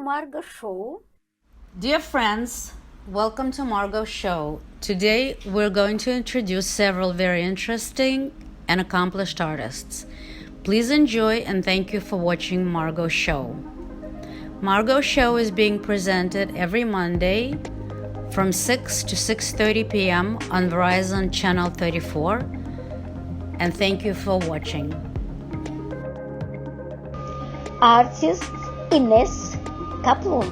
Margo Show. Dear friends, welcome to Margo Show. Today we're going to introduce several very interesting and accomplished artists. Please enjoy and thank you for watching Margo Show. Margo Show is being presented every Monday from 6 to 6:30 p.m. on Verizon Channel 34. And thank you for watching. Artist Iness Kaplun.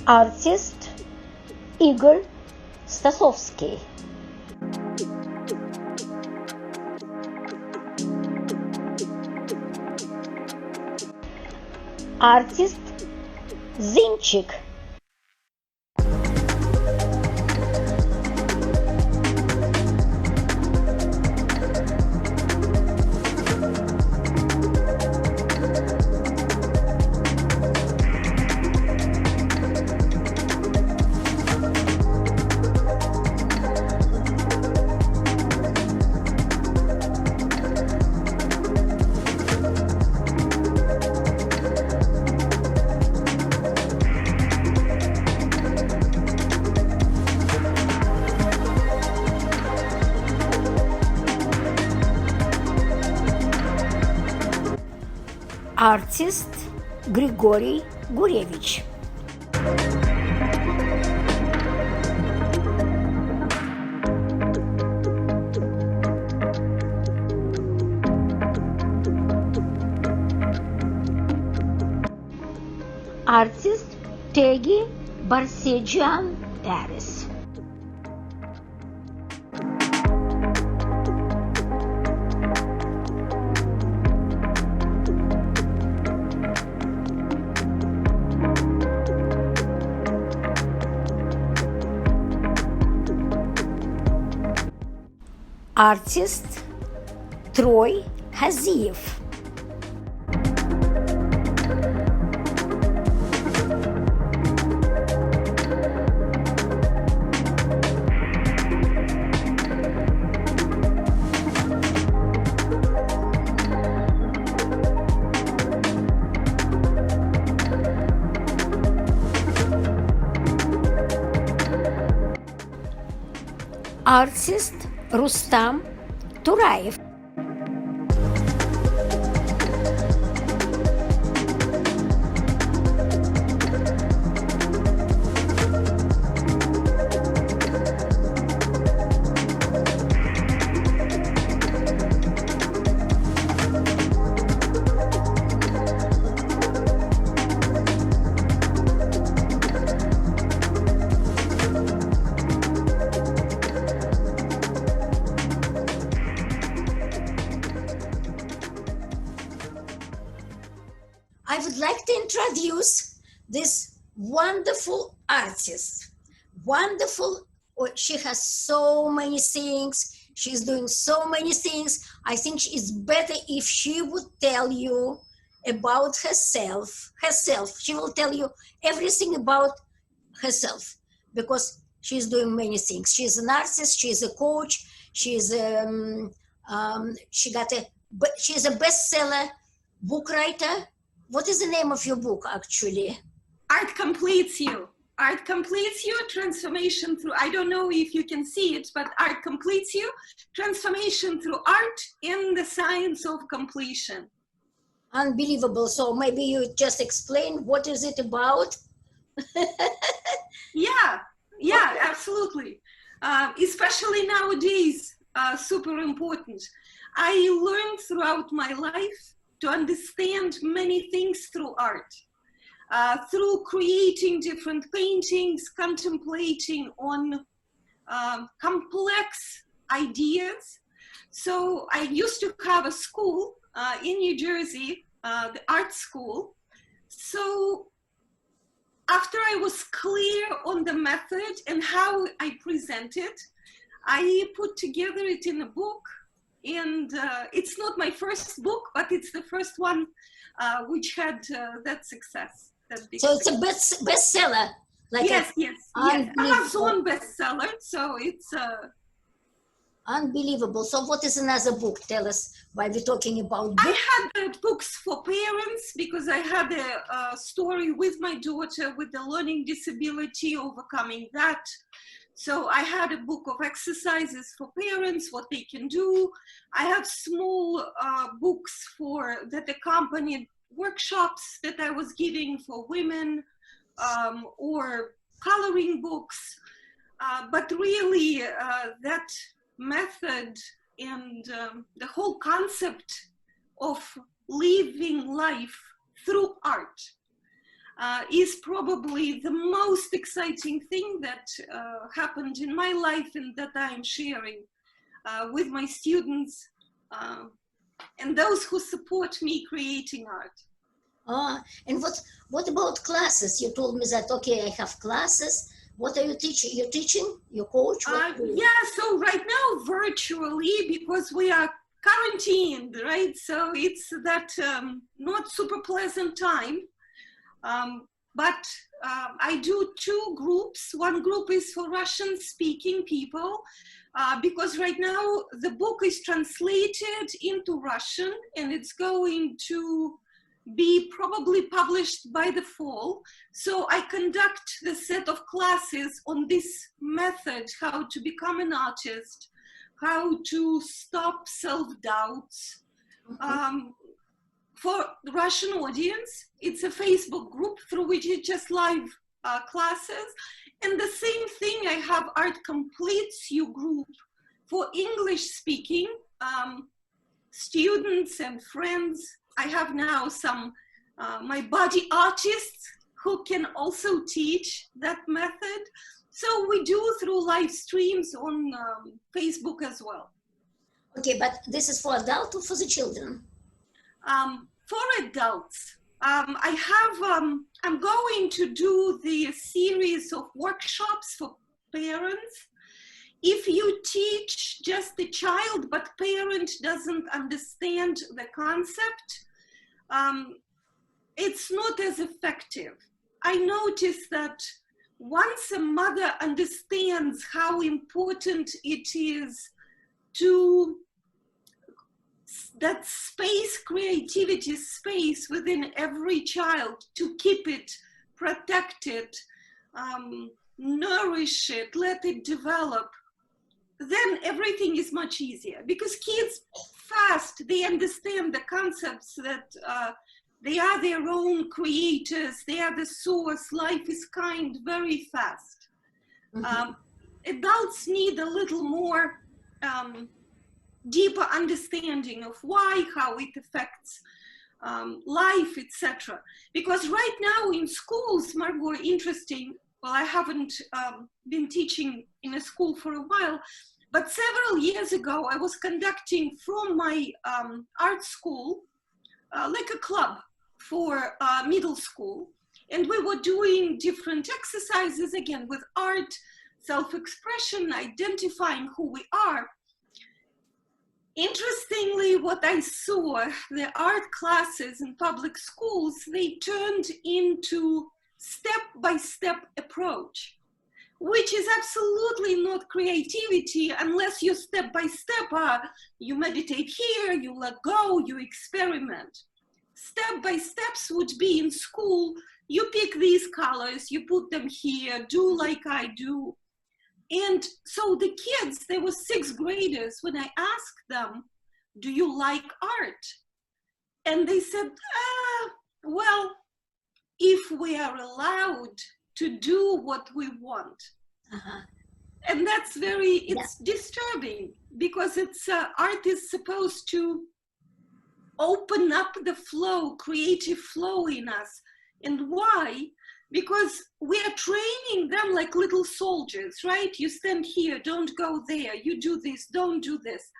Artist Igor Stasovsky. Artist Zinchik. Artist Grigory Gurevich. Artist Tegi Barsegian-Parisi. Artist Khasiev. Artist Rustam Turaev. I would like to introduce this wonderful artist. Wonderful. She has so many things. She's doing so many things. I think it's better if she would tell you about herself. She will tell you everything about herself because she's doing many things. She's an artist. She's a coach. She's she's a bestseller book writer. What is the name of your book, actually? Art Completes You. Art Completes You, Transformation Through, I don't know if you can see it, but Art Completes You, Transformation Through Art in the Science of Completion. Unbelievable. So maybe you just explain what is it about? Yeah, absolutely. Especially nowadays, super important. I learned throughout my life to understand many things through art, through creating different paintings, contemplating on complex ideas. So I used to have a school in New Jersey, the art school. So after I was clear on the method and how I present it, I put together it in a book And it's not my first book, but it's the first one which had that success. So it's a bestseller. Like yes, yes. Amazon bestseller. So it's unbelievable. So what is another book? Tell us why we're talking about books. I had books for parents because I had a story with my daughter with a learning disability, overcoming that. So I had a book of exercises for parents, what they can do. I have small books that accompanied workshops that I was giving for women, or coloring books. But really that method and the whole concept of living life through art is probably the most exciting thing that happened in my life and that I'm sharing with my students and those who support me creating art. And what about classes? You told me that, okay, I have classes. What are you teaching? You're teaching? Your coach? Yeah, so right now virtually because we are quarantined, right? So it's that not super pleasant time. But I do two groups. One group is for Russian speaking people because right now the book is translated into Russian and it's going to be probably published by the fall. So I conduct the set of classes on this method, how to become an artist, how to stop self-doubts. For the Russian audience, it's a Facebook group through which it's just live classes. And the same thing, I have Art Completes You group for English speaking students and friends. I have now some my body artists who can also teach that method. So we do through live streams on Facebook as well. Okay, but this is for adults or for the children? For adults. I'm going to do the series of workshops for parents. If you teach just the child, but parent doesn't understand the concept, it's not as effective. I noticed that once a mother understands how important it is to that space, creativity space within every child, to keep it, protect it, nourish it, let it develop, then everything is much easier. Because kids fast, they understand the concepts that they are their own creators, they are the source, life is kind very fast. Adults need a little more deeper understanding of why, how it affects life, etc. Because right now in schools, Margo, interesting, well, I haven't been teaching in a school for a while, but several years ago, I was conducting from my art school, like a club for middle school. And we were doing different exercises, again, with art, self-expression, identifying who we are. Interestingly, what I saw, the art classes in public schools, they turned into step-by-step approach, which is absolutely not creativity unless you step-by-step, you meditate here, you let go, you experiment. Step-by-steps would be in school, you pick these colors, you put them here, do like I do. And so the kids, they were sixth graders, when I asked them, do you like art? And they said, well, if we are allowed to do what we want. And that's it's disturbing because it's art is supposed to open up the flow, creative flow in us. And why? Because we are training them like little soldiers, right? You stand here, don't go there, you do this, don't do this.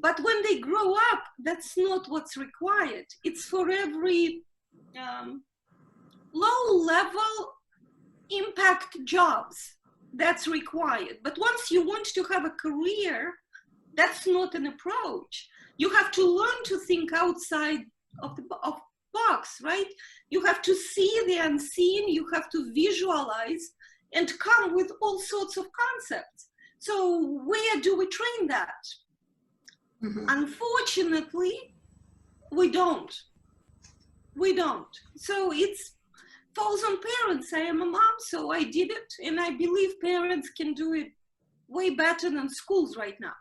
But when they grow up, that's not what's required. It's for every low-level impact jobs that's required. But once you want to have a career, That's not an approach. You have to learn to think outside of the box, right? You have to see the unseen, you have to visualize and come with all sorts of concepts. So where do we train that? Mm-hmm. Unfortunately, we don't. So it falls on parents. I am a mom, so I did it, and I believe parents can do it way better than schools right now.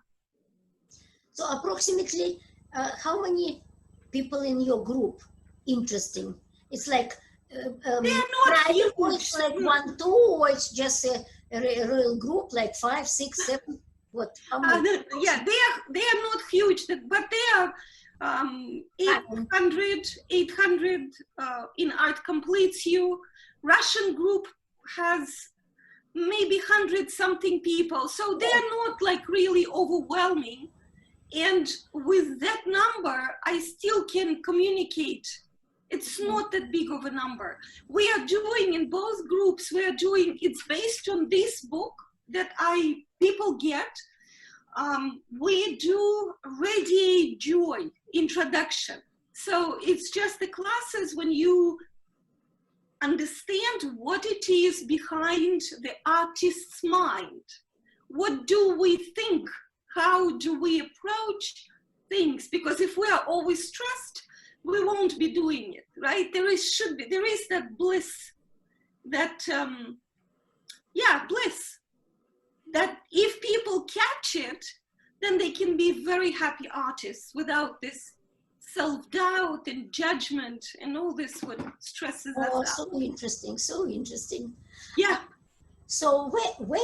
So approximately how many people in your group interesting? It's like they're not huge. It's like 1, 2, or it's just a real group, like 5, 6, 7. What? How many? Yeah, they are not huge, but they are 800 in Art Completes You. Russian group has maybe 100-something people, so they're not like really overwhelming. And with that number, I still can communicate. It's not that big of a number. We are doing in both groups, it's based on this book that people get. We do Radiate Joy introduction. So it's just the classes when you understand what it is behind the artist's mind. What do we think? How do we approach things? Because if we are always stressed, we won't be doing it, right? There is that bliss, that bliss, that if people catch it, then they can be very happy artists without this self-doubt and judgment and all this what stresses us out. So interesting. Yeah. So where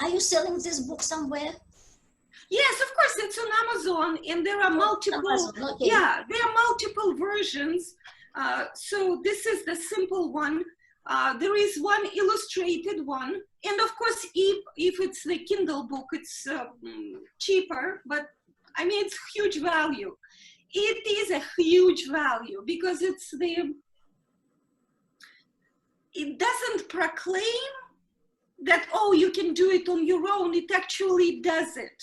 are you selling this book somewhere? Yes, of course, it's on Amazon, and there are multiple, there are multiple versions. So this is the simple one. There is one illustrated one, and of course, if it's the Kindle book, it's cheaper, but I mean, it's huge value. It is a huge value because it doesn't proclaim that, oh, you can do it on your own. It actually does it.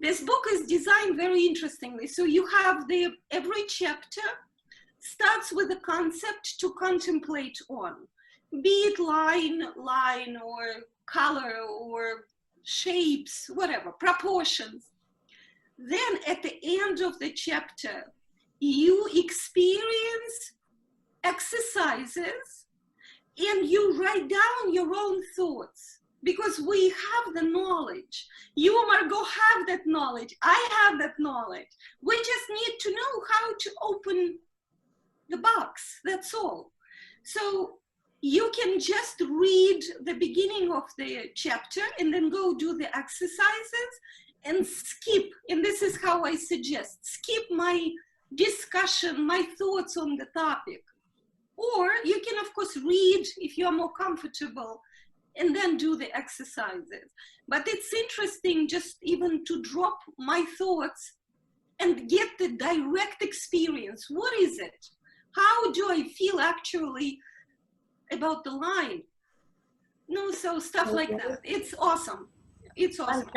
This book is designed very interestingly. So you have every chapter starts with a concept to contemplate on, be it line or color or shapes, whatever, proportions. Then at the end of the chapter, you experience exercises and you write down your own thoughts. Because we have the knowledge. You, Margo, have that knowledge. I have that knowledge. We just need to know how to open the box. That's all. So you can just read the beginning of the chapter and then go do the exercises and skip. And this is how I suggest. Skip my discussion, my thoughts on the topic. Or you can, of course, read if you're more comfortable and then do the exercises. But it's interesting just even to drop my thoughts and get the direct experience. What is it? How do I feel actually about the line? No, so stuff like that. It's awesome. It's awesome.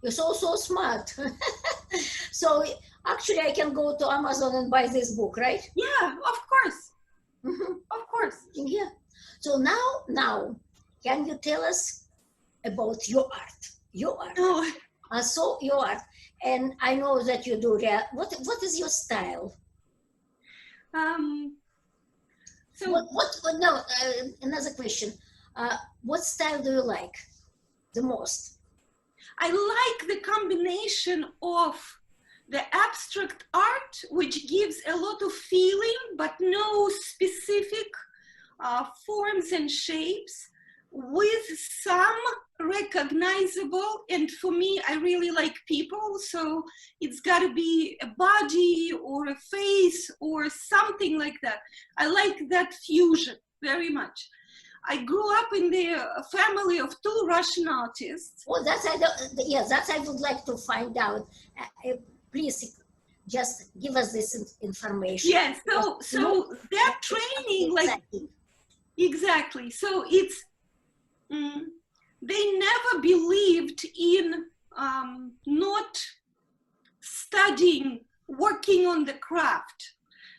You're so smart. So actually I can go to Amazon and buy this book, right? Yeah, of course. Mm-hmm. Of course. Yeah. So now, can you tell us about your art? Your art. Oh. So your art, and I know that you do that. What is your style? Another question. What style do you like the most? I like the combination of the abstract art, which gives a lot of feeling, but no specific forms and shapes, with some recognizable, and for me, I really like people, so it's got to be a body or a face or something like that. I like that fusion very much. I grew up in the family of 2 Russian artists. Oh, that I would like to find out. Please, just give us this information. Yes, so that training, exactly. So it's, they never believed in not studying, working on the craft.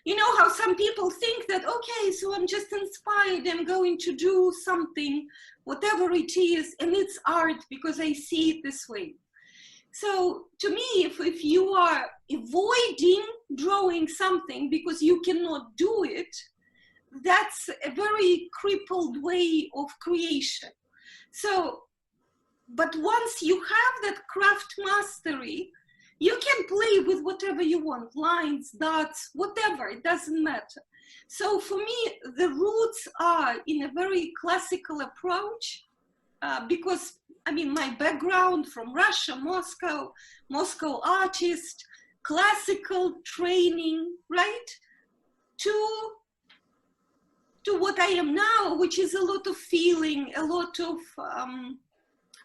You know how some people think that, okay, so I'm just inspired, I'm going to do something, whatever it is, and it's art because I see it this way. So to me, if you are avoiding drawing something because you cannot do it, that's a very crippled way of creation. So, but once you have that craft mastery, you can play with whatever you want, lines, dots, whatever, it doesn't matter. So for me, the roots are in a very classical approach because, I mean, my background from Russia, Moscow artist, classical training, right? To what I am now, which is a lot of feeling, a lot of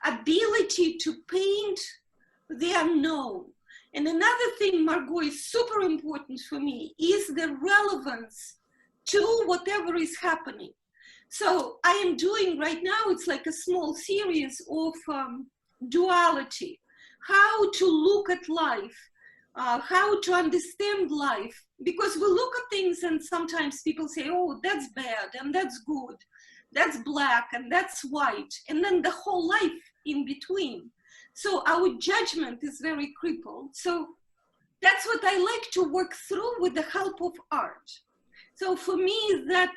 ability to paint the unknown. And another thing, Margo, is super important for me is the relevance to whatever is happening. So I am doing right now, it's like a small series of duality, how to look at life, how to understand life, because we look at things and sometimes people say, oh, that's bad and that's good, that's black and that's white, and then the whole life in between. So our judgment is very crippled. So that's what I like to work through with the help of art. So for me, that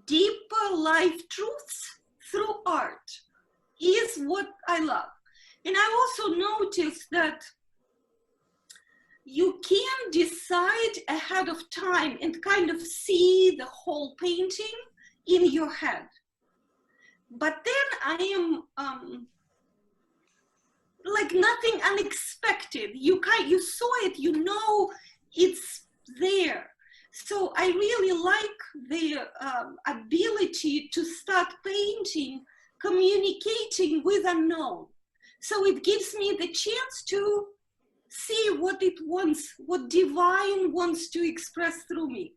deeper life truths through art is what I love. And I also noticed that you can decide ahead of time and kind of see the whole painting in your head. But then I am like nothing unexpected. You saw it, you know it's there. So I really like the ability to start painting, communicating with unknown. So it gives me the chance to see what it wants, what divine wants to express through me.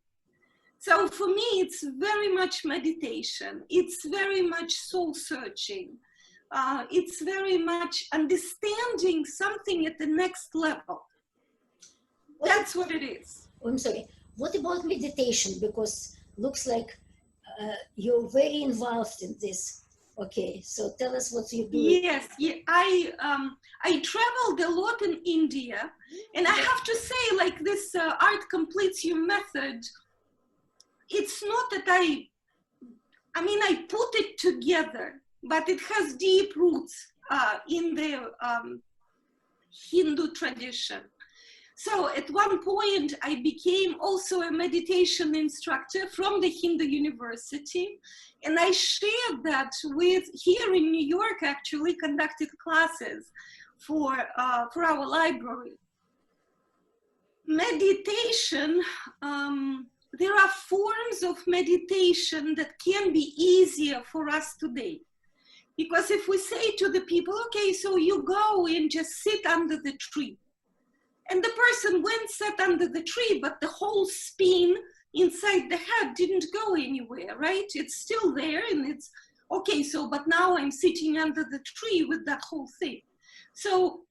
So for me, it's very much meditation. It's very much soul searching. It's very much understanding something at the next level. That's what it is. I'm sorry. What about meditation? Because looks like you're very involved in this. Okay, so tell us what you do. Yes, yeah, I traveled a lot in India, and I have to say, like this art completes you method. It's not that I mean, I put it together, but it has deep roots in the Hindu tradition. So at one point, I became also a meditation instructor from the Hindu University. And I shared that with, here in New York, actually conducted classes for our library. Meditation, there are forms of meditation that can be easier for us today. Because if we say to the people, okay, so you go and just sit under the tree. And the person went, sat under the tree, but the whole spin inside the head didn't go anywhere, right? It's still there and it's, okay, so, but now I'm sitting under the tree with that whole thing. So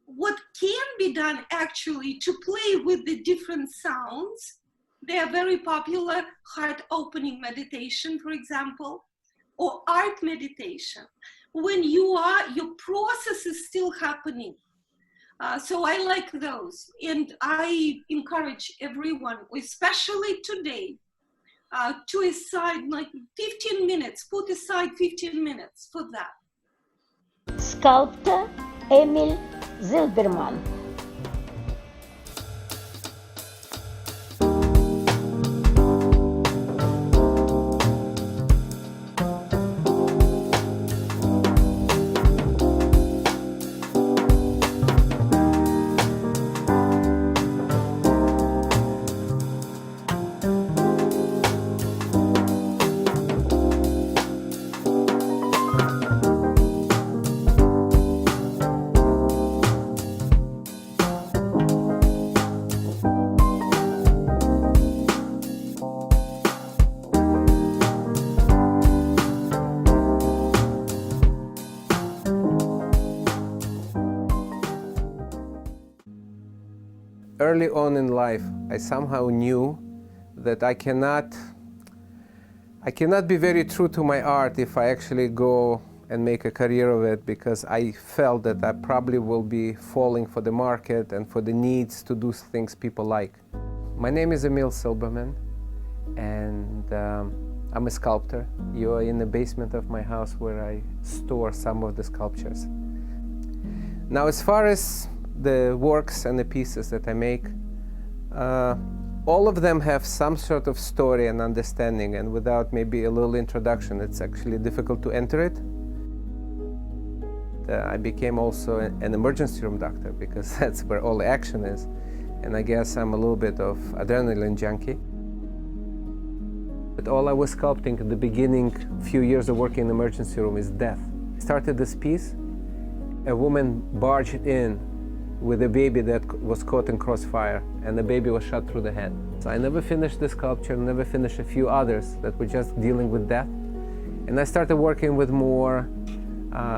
what can be done actually to play with the different sounds, they are very popular, heart opening meditation, for example, or art meditation. When your process is still happening. So I like those, and I encourage everyone, especially today, to aside like 15 minutes, put aside 15 minutes for that. Sculptor Emil Silberman. Early on in life, I somehow knew that I cannot be very true to my art if I actually go and make a career of it, because I felt that I probably will be falling for the market and for the needs to do things people like. My name is Emil Silberman, and I'm a sculptor. You are in the basement of my house where I store some of the sculptures. Now, as far as the works and the pieces that I make, all of them have some sort of story and understanding, and without maybe a little introduction, it's actually difficult to enter it. I became also an emergency room doctor because that's where all the action is, and I guess I'm a little bit of adrenaline junkie. But all I was sculpting at the beginning, few years of working in the emergency room, is death. I started this piece. A woman barged in with a baby that was caught in crossfire, and the baby was shot through the head. So I never finished the sculpture, never finished a few others that were just dealing with death. And I started working with more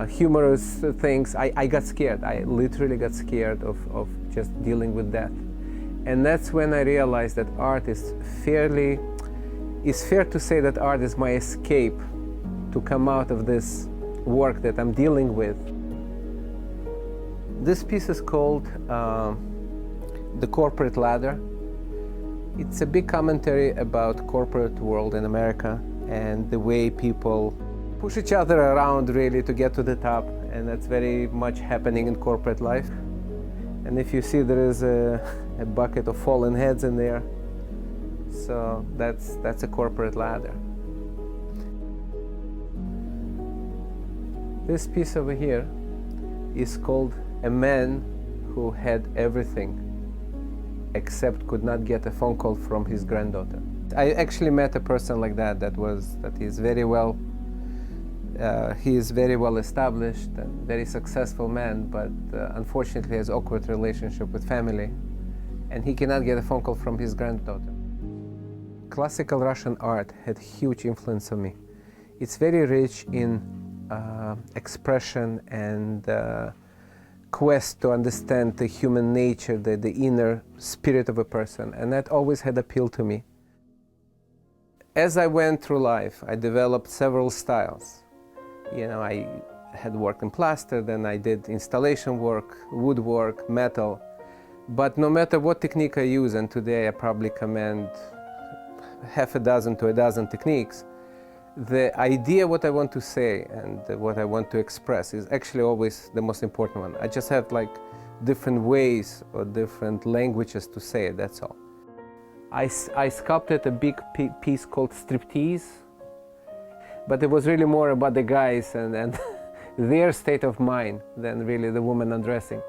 humorous things. I got scared. I literally got scared of just dealing with death. And that's when I realized that art is fair to say that art is my escape to come out of this work that I'm dealing with. This piece is called The Corporate Ladder. It's a big commentary about corporate world in America and the way people push each other around really to get to the top, and that's very much happening in corporate life. And if you see, there is a bucket of fallen heads in there, so that's a corporate ladder. This piece over here is called A Man Who Had Everything except could not get a phone call from his granddaughter. I actually met a person like that is very well he is very well established and very successful man, but unfortunately has awkward relationship with family, and he cannot get a phone call from his granddaughter. Classical Russian art had huge influence on me. It's very rich in expression and quest to understand the human nature, the inner spirit of a person, and that always had appealed to me. As I went through life, I developed several styles. You know, I had worked in plaster, then I did installation work, woodwork, metal. But no matter what technique I use, and today I probably command half a dozen to a dozen techniques, the idea what I want to say and what I want to express is actually always the most important one. I just have like different ways or different languages to say it, that's all. I sculpted a big piece called Striptease, but it was really more about the guys and their state of mind than really the woman undressing,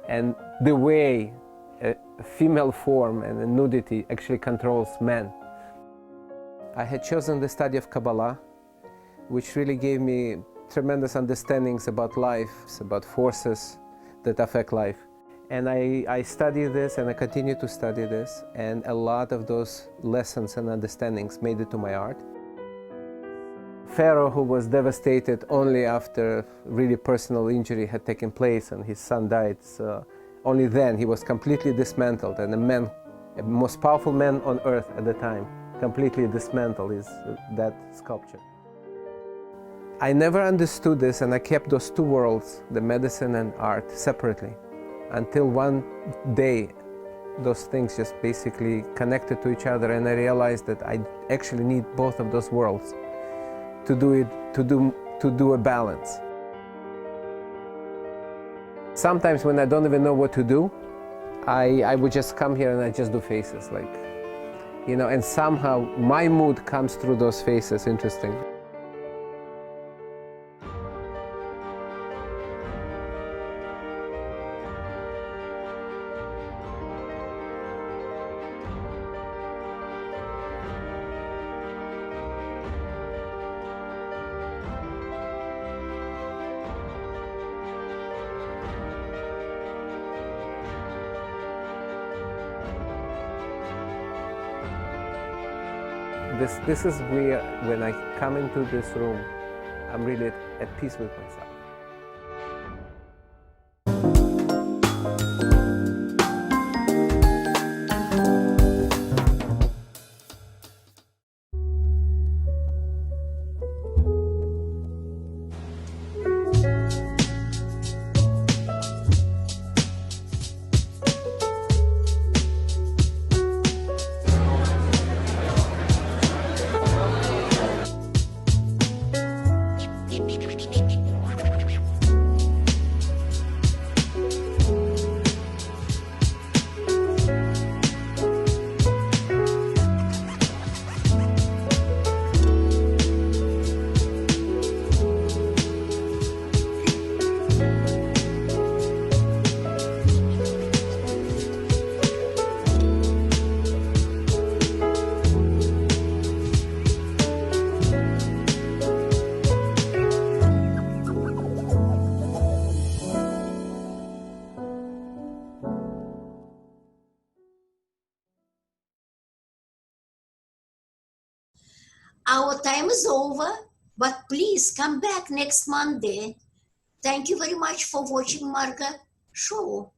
and the way a female form and the nudity actually controls men. I had chosen the study of Kabbalah, which really gave me tremendous understandings about life, about forces that affect life. And I studied this and I continue to study this, and a lot of those lessons and understandings made it to my art. Pharaoh, who was devastated only after really personal injury had taken place and his son died, so only then he was completely dismantled, and the most powerful man on earth at the time, completely dismantled is that sculpture. I never understood this, and I kept those two worlds, the medicine and art, separately, until one day those things just basically connected to each other, and I realized that I actually need both of those worlds to do a balance. Sometimes when I don't even know what to do, I would just come here and I just do faces, like, you know, and somehow my mood comes through those faces. Interesting. This is where, when I come into this room, I'm really at peace with myself. our time is over, but please come back next Monday. Thank you very much for watching Margo show.